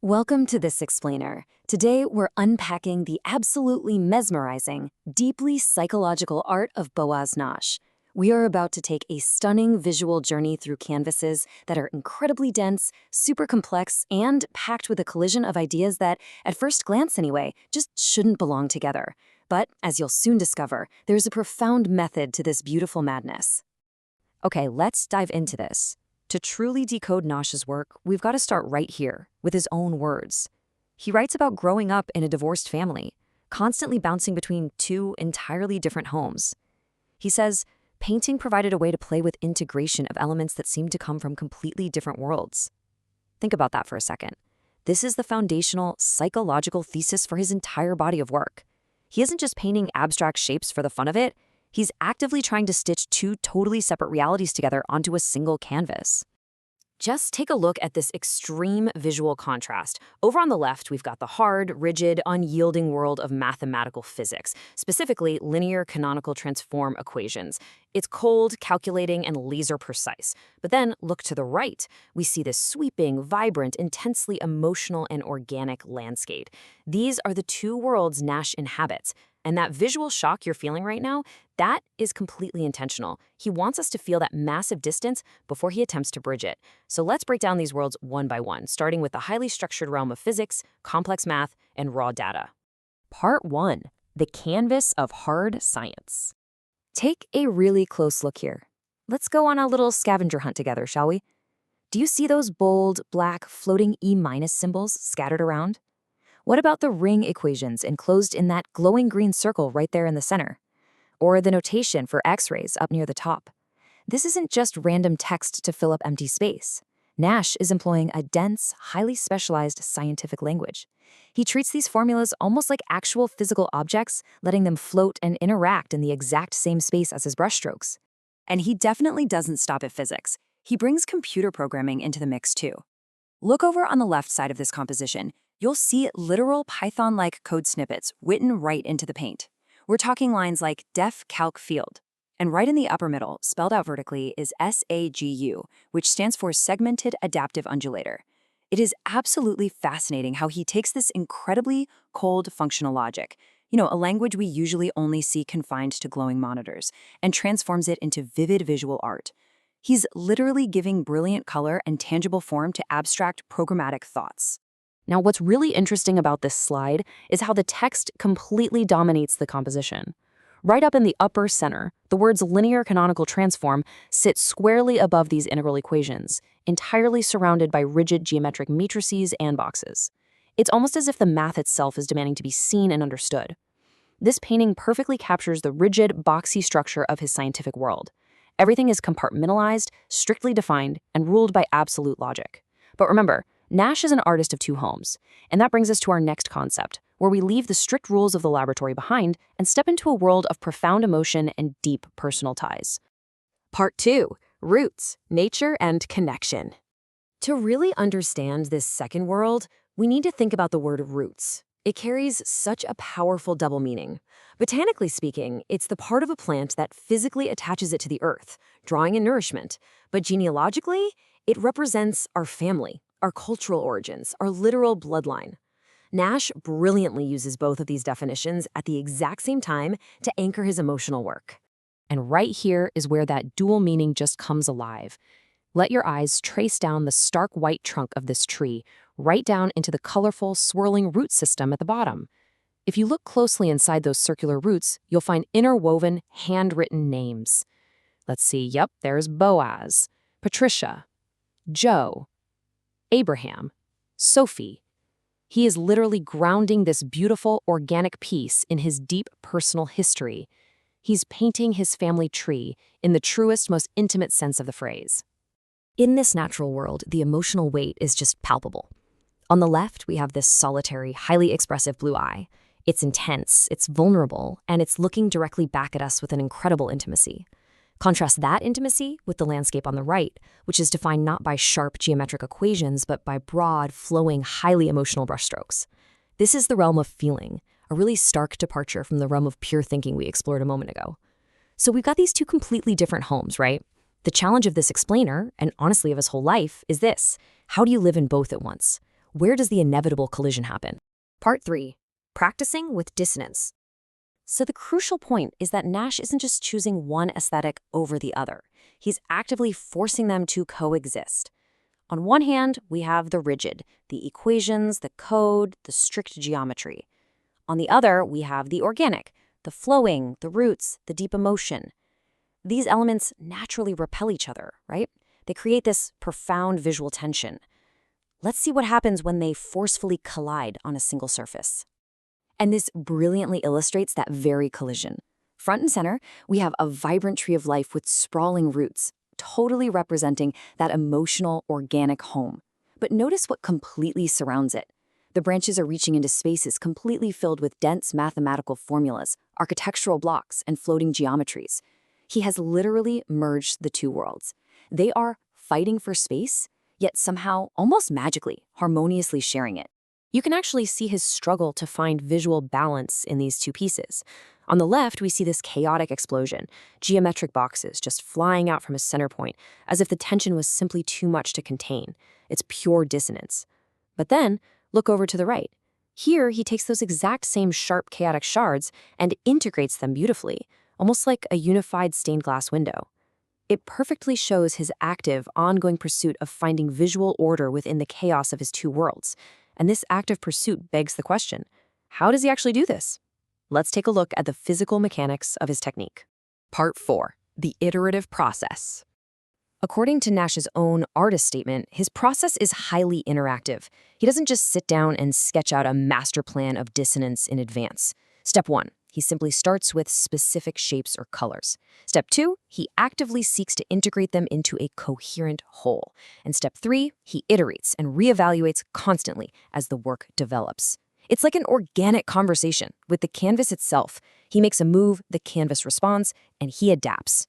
Welcome to this explainer. Today we're unpacking the absolutely mesmerizing, deeply psychological art of Boaz Nash. We are about to take a stunning visual journey through canvases that are incredibly dense, super complex, and packed with a collision of ideas that, at first glance anyway, just shouldn't belong together. But, as you'll soon discover, there's a profound method to this beautiful madness. Okay, let's dive into this. To truly decode Nash's work, we've got to start right here, with his own words. He writes about growing up in a divorced family, constantly bouncing between two entirely different homes. He says, painting provided a way to play with integration of elements that seemed to come from completely different worlds. Think about that for a second. This is the foundational, psychological thesis for his entire body of work. He isn't just painting abstract shapes for the fun of it. He's actively trying to stitch two totally separate realities together onto a single canvas. Just take a look at this extreme visual contrast. Over on the left, we've got the hard, rigid, unyielding world of mathematical physics, specifically linear canonical transform equations. It's cold, calculating, and laser precise. But then, look to the right. We see this sweeping, vibrant, intensely emotional and organic landscape. These are the two worlds Nash inhabits. And that visual shock you're feeling right now, that is completely intentional. He wants us to feel that massive distance before he attempts to bridge it. So let's break down these worlds one by one, starting with the highly structured realm of physics, complex math, and raw data. Part 1. The Canvas of Hard Science. Take a really close look here. Let's go on a little scavenger hunt together, shall we? Do you see those bold, black, floating E- symbols scattered around? What about the ring equations enclosed in that glowing green circle right there in the center? Or the notation for X-rays up near the top? This isn't just random text to fill up empty space. Nash is employing a dense, highly specialized scientific language. He treats these formulas almost like actual physical objects, letting them float and interact in the exact same space as his brushstrokes. And he definitely doesn't stop at physics. He brings computer programming into the mix too. Look over on the left side of this composition. You'll see literal Python-like code snippets written right into the paint. We're talking lines like def calc field. And right in the upper middle, spelled out vertically, is SAGU, which stands for Segmented Adaptive Undulator. It is absolutely fascinating how he takes this incredibly cold functional logic, a language we usually only see confined to glowing monitors, and transforms it into vivid visual art. He's literally giving brilliant color and tangible form to abstract programmatic thoughts. Now, what's really interesting about this slide is how the text completely dominates the composition. Right up in the upper center, the words linear canonical transform sit squarely above these integral equations, entirely surrounded by rigid geometric matrices and boxes. It's almost as if the math itself is demanding to be seen and understood. This painting perfectly captures the rigid, boxy structure of his scientific world. Everything is compartmentalized, strictly defined, and ruled by absolute logic. But remember, Nash is an artist of two homes, and that brings us to our next concept, where we leave the strict rules of the laboratory behind and step into a world of profound emotion and deep personal ties. Part 2. Roots, Nature, and Connection. To really understand this second world, we need to think about the word roots. It carries such a powerful double meaning. Botanically speaking, it's the part of a plant that physically attaches it to the earth, drawing in nourishment. But genealogically, it represents our family, our cultural origins, our literal bloodline. Nash brilliantly uses both of these definitions at the exact same time to anchor his emotional work. And right here is where that dual meaning just comes alive. Let your eyes trace down the stark white trunk of this tree, right down into the colorful, swirling root system at the bottom. If you look closely inside those circular roots, you'll find interwoven, handwritten names. Let's see, yep, there's Boaz, Patricia, Joe, Abraham, Sophie. He is literally grounding this beautiful, organic piece in his deep personal history. He's painting his family tree in the truest, most intimate sense of the phrase. In this natural world, the emotional weight is just palpable. On the left, we have this solitary, highly expressive blue eye. It's intense, it's vulnerable, and it's looking directly back at us with an incredible intimacy. Contrast that intimacy with the landscape on the right, which is defined not by sharp geometric equations, but by broad, flowing, highly emotional brushstrokes. This is the realm of feeling, a really stark departure from the realm of pure thinking we explored a moment ago. So we've got these two completely different homes, right? The challenge of this explainer, and honestly of his whole life, is this: how do you live in both at once? where does the inevitable collision happen? Part 3. Practicing with dissonance. So the crucial point is that Nash isn't just choosing one aesthetic over the other. He's actively forcing them to coexist. On one hand, we have the rigid, the equations, the code, the strict geometry. On the other, we have the organic, the flowing, the roots, the deep emotion. These elements naturally repel each other, right? They create this profound visual tension. Let's see what happens when they forcefully collide on a single surface. And this brilliantly illustrates that very collision. Front and center, we have a vibrant tree of life with sprawling roots, totally representing that emotional, organic home. But notice what completely surrounds it. The branches are reaching into spaces completely filled with dense mathematical formulas, architectural blocks, and floating geometries. He has literally merged the two worlds. They are fighting for space, yet somehow, almost magically, harmoniously sharing it. You can actually see his struggle to find visual balance in these two pieces. On the left, we see this chaotic explosion, geometric boxes just flying out from a center point, as if the tension was simply too much to contain. It's pure dissonance. But then, look over to the right. Here, he takes those exact same sharp, chaotic shards and integrates them beautifully, almost like a unified stained glass window. It perfectly shows his active, ongoing pursuit of finding visual order within the chaos of his two worlds. And this active pursuit begs the question, how does he actually do this? Let's take a look at the physical mechanics of his technique. Part 4. The iterative process. According to Nash's own artist statement, his process is highly interactive. He doesn't just sit down and sketch out a master plan of dissonance in advance. Step 1. He simply starts with specific shapes or colors. Step 2, he actively seeks to integrate them into a coherent whole. And step 3, he iterates and reevaluates constantly as the work develops. It's like an organic conversation with the canvas itself. He makes a move, the canvas responds, and he adapts.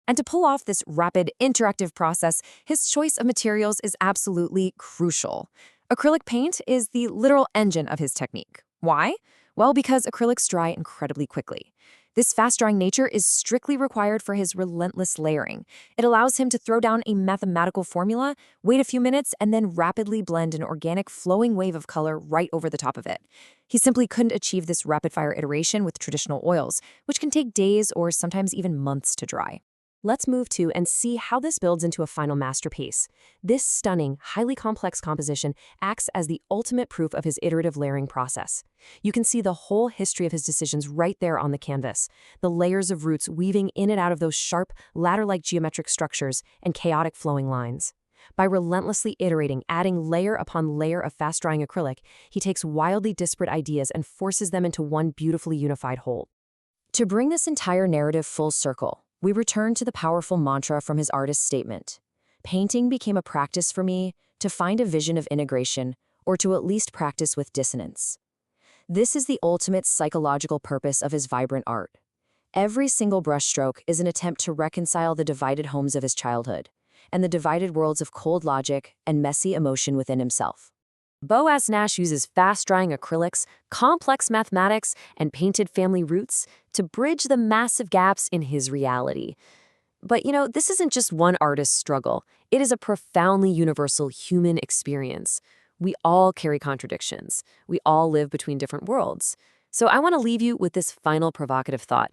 And to pull off this rapid, interactive process, his choice of materials is absolutely crucial. Acrylic paint is the literal engine of his technique. Why? Well, because acrylics dry incredibly quickly. This fast-drying nature is strictly required for his relentless layering. It allows him to throw down a mathematical formula, wait a few minutes, and then rapidly blend an organic flowing wave of color right over the top of it. He simply couldn't achieve this rapid-fire iteration with traditional oils, which can take days or sometimes even months to dry. Let's move to and see how this builds into a final masterpiece. This stunning, highly complex composition acts as the ultimate proof of his iterative layering process. You can see the whole history of his decisions right there on the canvas, the layers of roots weaving in and out of those sharp, ladder-like geometric structures and chaotic flowing lines. By relentlessly iterating, adding layer upon layer of fast-drying acrylic, he takes wildly disparate ideas and forces them into one beautifully unified whole. To bring this entire narrative full circle, we return to the powerful mantra from his artist's statement. Painting became a practice for me to find a vision of integration, or to at least practice with dissonance. This is the ultimate psychological purpose of his vibrant art. Every single brushstroke is an attempt to reconcile the divided homes of his childhood, and the divided worlds of cold logic and messy emotion within himself. Boaz Nash uses fast-drying acrylics, complex mathematics, and painted family roots to bridge the massive gaps in his reality. But this isn't just one artist's struggle. It is a profoundly universal human experience. We all carry contradictions. We all live between different worlds. So I want to leave you with this final provocative thought.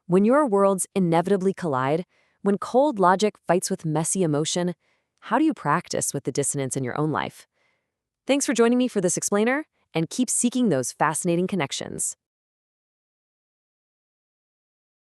When your worlds inevitably collide, when cold logic fights with messy emotion, how do you practice with the dissonance in your own life? Thanks for joining me for this explainer, and keep seeking those fascinating connections.